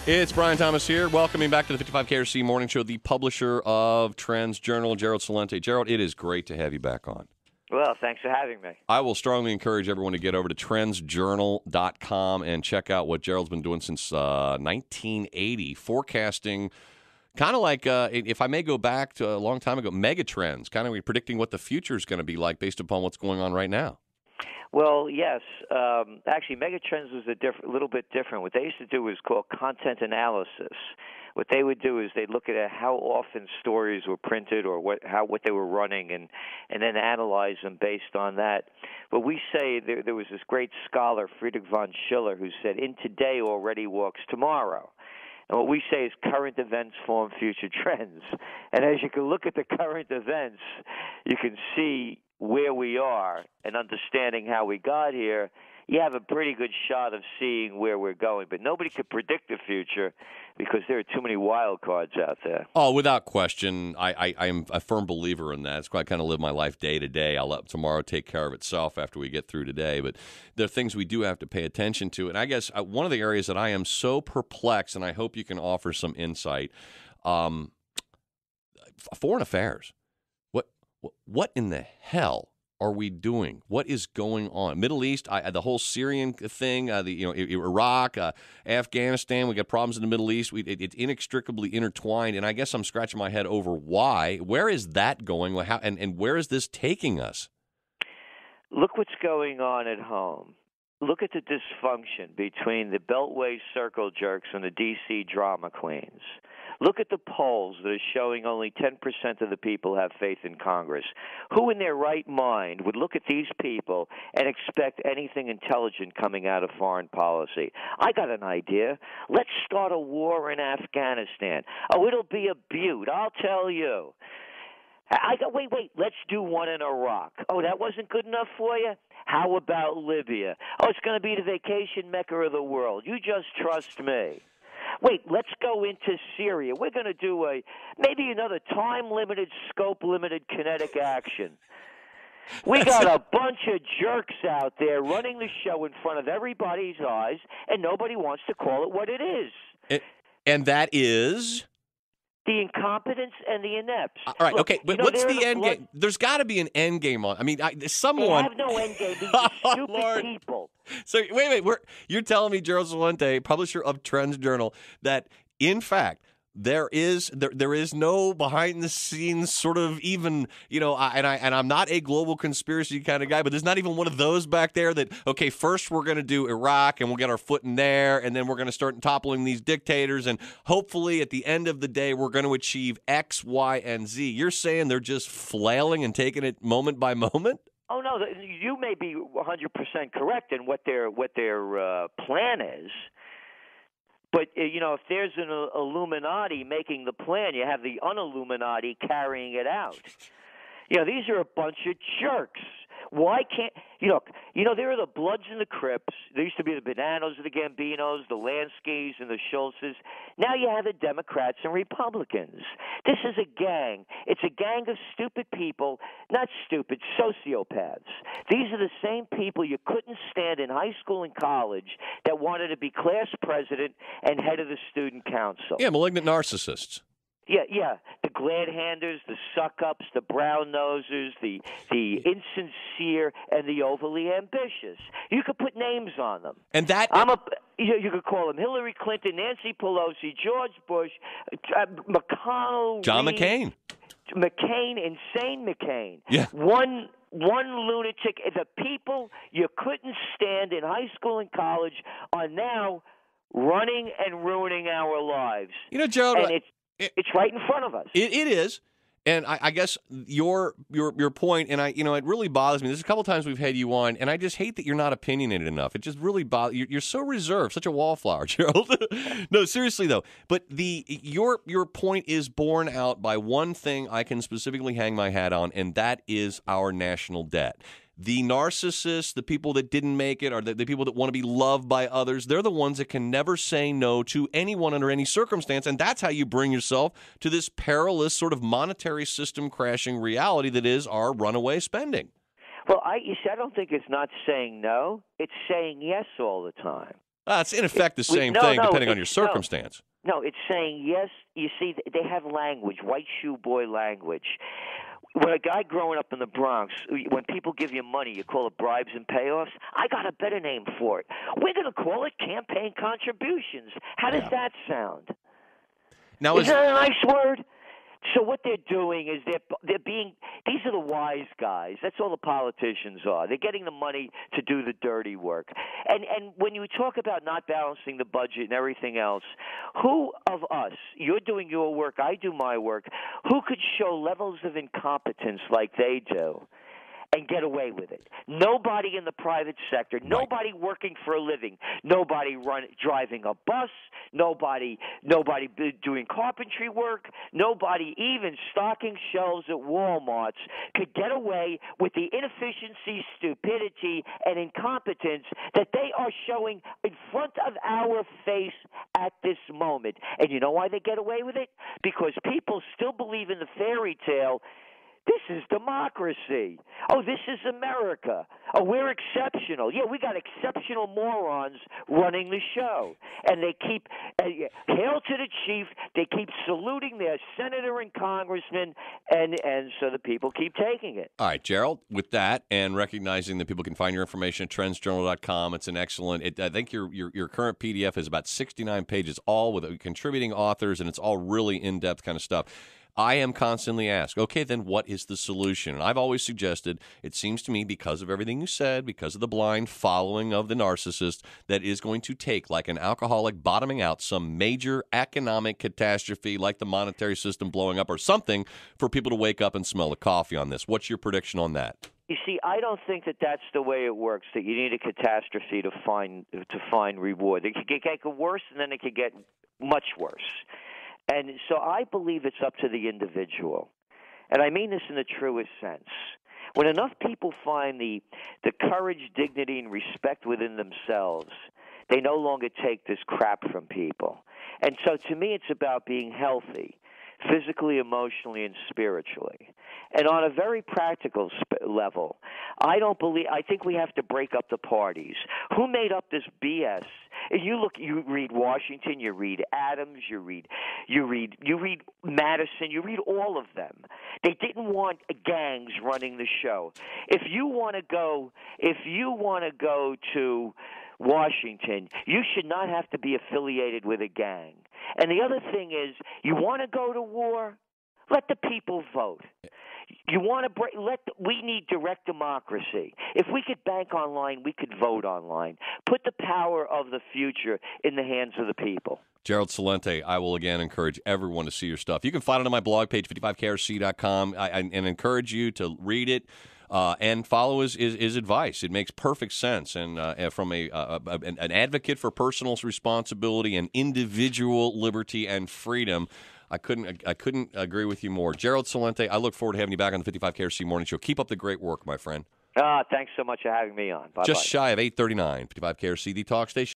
It's Brian Thomas here, welcoming back to the 55 KRC Morning Show, the publisher of TrendsJournal, Gerald Celente. Gerald, it is great to have you back on. Well, thanks for having me. I will strongly encourage everyone to get over to TrendsJournal.com and check out what Gerald's been doing since 1980, forecasting kind of like, if I may go back to a long time ago, megatrends, kind of predicting what the future is going to be like based upon what's going on right now. Well, yes. Actually, megatrends was a little bit different. What they used to do was called content analysis. What they would do is they'd look at how often stories were printed or what they were running, and then analyze them based on that. But we say there was this great scholar, Friedrich von Schiller, who said, "In today already walks tomorrow." And what we say is current events form future trends. And as you can look at the current events, you can see where we are and understanding how we got here. You have a pretty good shot of seeing where we're going. But nobody could predict the future because there are too many wild cards out there. Oh, without question. I am a firm believer in that. It's why I kind of live my life day to day. I'll let tomorrow take care of itself after we get through today. But there are things we do have to pay attention to. And I guess one of the areas that I am so perplexed, and I hope you can offer some insight, foreign affairs. What in the hell are we doing? What is going on? Middle East, the whole Syrian thing, Iraq, Afghanistan. We got problems in the Middle East. It's inextricably intertwined, and I guess I'm scratching my head over why. Where is that going? And where is this taking us? Look what's going on at home. Look at the dysfunction between the Beltway circle jerks and the D.C. drama queens. Look at the polls that are showing only 10% of the people have faith in Congress. Who in their right mind would look at these people and expect anything intelligent coming out of foreign policy? I got an idea. Let's start a war in Afghanistan. Oh, it'll be a beaut, I'll tell you. Wait, let's do one in Iraq. Oh, that wasn't good enough for you? How about Libya? Oh, it's going to be the vacation mecca of the world. You just trust me. Wait, let's go into Syria. We're going to do maybe another time-limited, scope-limited kinetic action. We got a bunch of jerks out there running the show in front of everybody's eyes, and nobody wants to call it what it is. And that is? The incompetence and the inepts. All right, Look, okay, but what's the end game? There's got to be an end game on. I mean, someone. They have no end game. These are stupid Lord. people. So wait. You're telling me, Gerald Celente, publisher of TrendsJournal, that in fact there is no behind the scenes sort of even, and I'm not a global conspiracy kind of guy, but there's not even one of those back there that, okay, first we're going to do Iraq and we'll get our foot in there, and then we're going to start toppling these dictators, and hopefully at the end of the day we're going to achieve X, Y, and Z. You're saying they're just flailing and taking it moment by moment? Oh no, you may be 100% correct in what their plan is. But, if there's an Illuminati making the plan, you have the un-Illuminati carrying it out. These are a bunch of jerks. Why can't there are the Bloods and the Crips. There used to be the Bonanos and the Gambinos, the Lanskys and the Schultzes. Now you have the Democrats and Republicans. This is a gang. It's a gang of stupid people, not stupid, sociopaths. These are the same people you couldn't stand in high school and college that wanted to be class president and head of the student council. Yeah, malignant narcissists. Yeah. The glad-handers, the suck-ups, the brown-nosers, the insincere, and the overly ambitious. You could put names on them. And that... You could call them Hillary Clinton, Nancy Pelosi, George Bush, McConnell, John Reed, McCain. Insane McCain. Yeah. One lunatic. The people you couldn't stand in high school and college are now running and ruining our lives. Gerald... And it's right in front of us. It is. And I guess your point, and it really bothers me. There's a couple times we've had you on, and I just hate that you're not opinionated enough. It just really bothers you. You're so reserved, such a wallflower, Gerald. No, seriously though. But your point is borne out by one thing I can specifically hang my hat on, and that is our national debt. The narcissists, the people that didn't make it, or the people that want to be loved by others, they're the ones that can never say no to anyone under any circumstance, and that's how you bring yourself to this perilous sort of monetary system crashing reality that is our runaway spending. Well, I don't think it's not saying no. It's saying yes all the time. It's in effect the same thing, depending on your circumstance. No, it's saying yes. You see, they have language, white shoe boy language. When a guy growing up in the Bronx, when people give you money, you call it bribes and payoffs. I got a better name for it. We're going to call it campaign contributions. How does that sound? Now, Isn't that a nice word? So what they're doing is they're being – these are the wise guys. That's all the politicians are. They're getting the money to do the dirty work. And when you talk about not balancing the budget and everything else, who of us – you're doing your work, I do my work – who could show levels of incompetence like they do and get away with it? Nobody in the private sector, nobody working for a living, nobody driving a bus, nobody doing carpentry work, nobody even stocking shelves at Walmart's could get away with the inefficiency, stupidity, and incompetence that they are showing in front of our face at this moment. And you know why they get away with it? Because people still believe in the fairy tale. This is democracy. Oh, this is America. Oh, we're exceptional. Yeah, we got exceptional morons running the show. And they keep, hail to the chief, they keep saluting their senator and congressman, and so the people keep taking it. All right, Gerald, with that and recognizing that people can find your information at TrendsJournal.com, it's an excellent, I think your current PDF is about 69 pages, all with contributing authors, and it's all really in-depth kind of stuff. I am constantly asked, okay, then what is the solution? And I've always suggested, it seems to me, because of everything you said, because of the blind following of the narcissist, that is going to take, like an alcoholic bottoming out, some major economic catastrophe like the monetary system blowing up or something for people to wake up and smell the coffee on this. What's your prediction on that? You see, I don't think that that's the way it works, that you need a catastrophe to find reward. It could get worse, and then it could get much worse. And so I believe it's up to the individual. And I mean this in the truest sense. When enough people find the courage, dignity, and respect within themselves, they no longer take this crap from people. And so to me, it's about being healthy, physically, emotionally, and spiritually. And on a very practical level, I think we have to break up the parties. Who made up this BS? You read Washington, you read Adams, you read Madison, you read all of them. They didn't want gangs running the show. If you want to go to Washington, you should not have to be affiliated with a gang. And the other thing is, you want to go to war? Let the people vote. You want to we need direct democracy. If we could bank online, we could vote online. Put the power of the future in the hands of the people. Gerald Celente, I will again encourage everyone to see your stuff. You can find it on my blog page, 55krc.com, and encourage you to read it. And follow his advice. It makes perfect sense. And from an advocate for personal responsibility and individual liberty and freedom, I couldn't agree with you more. Gerald Celente, I look forward to having you back on the 55KRC Morning Show. Keep up the great work, my friend. Thanks so much for having me on. Bye-bye. Just shy of 8:39, 55KRC, the talk station.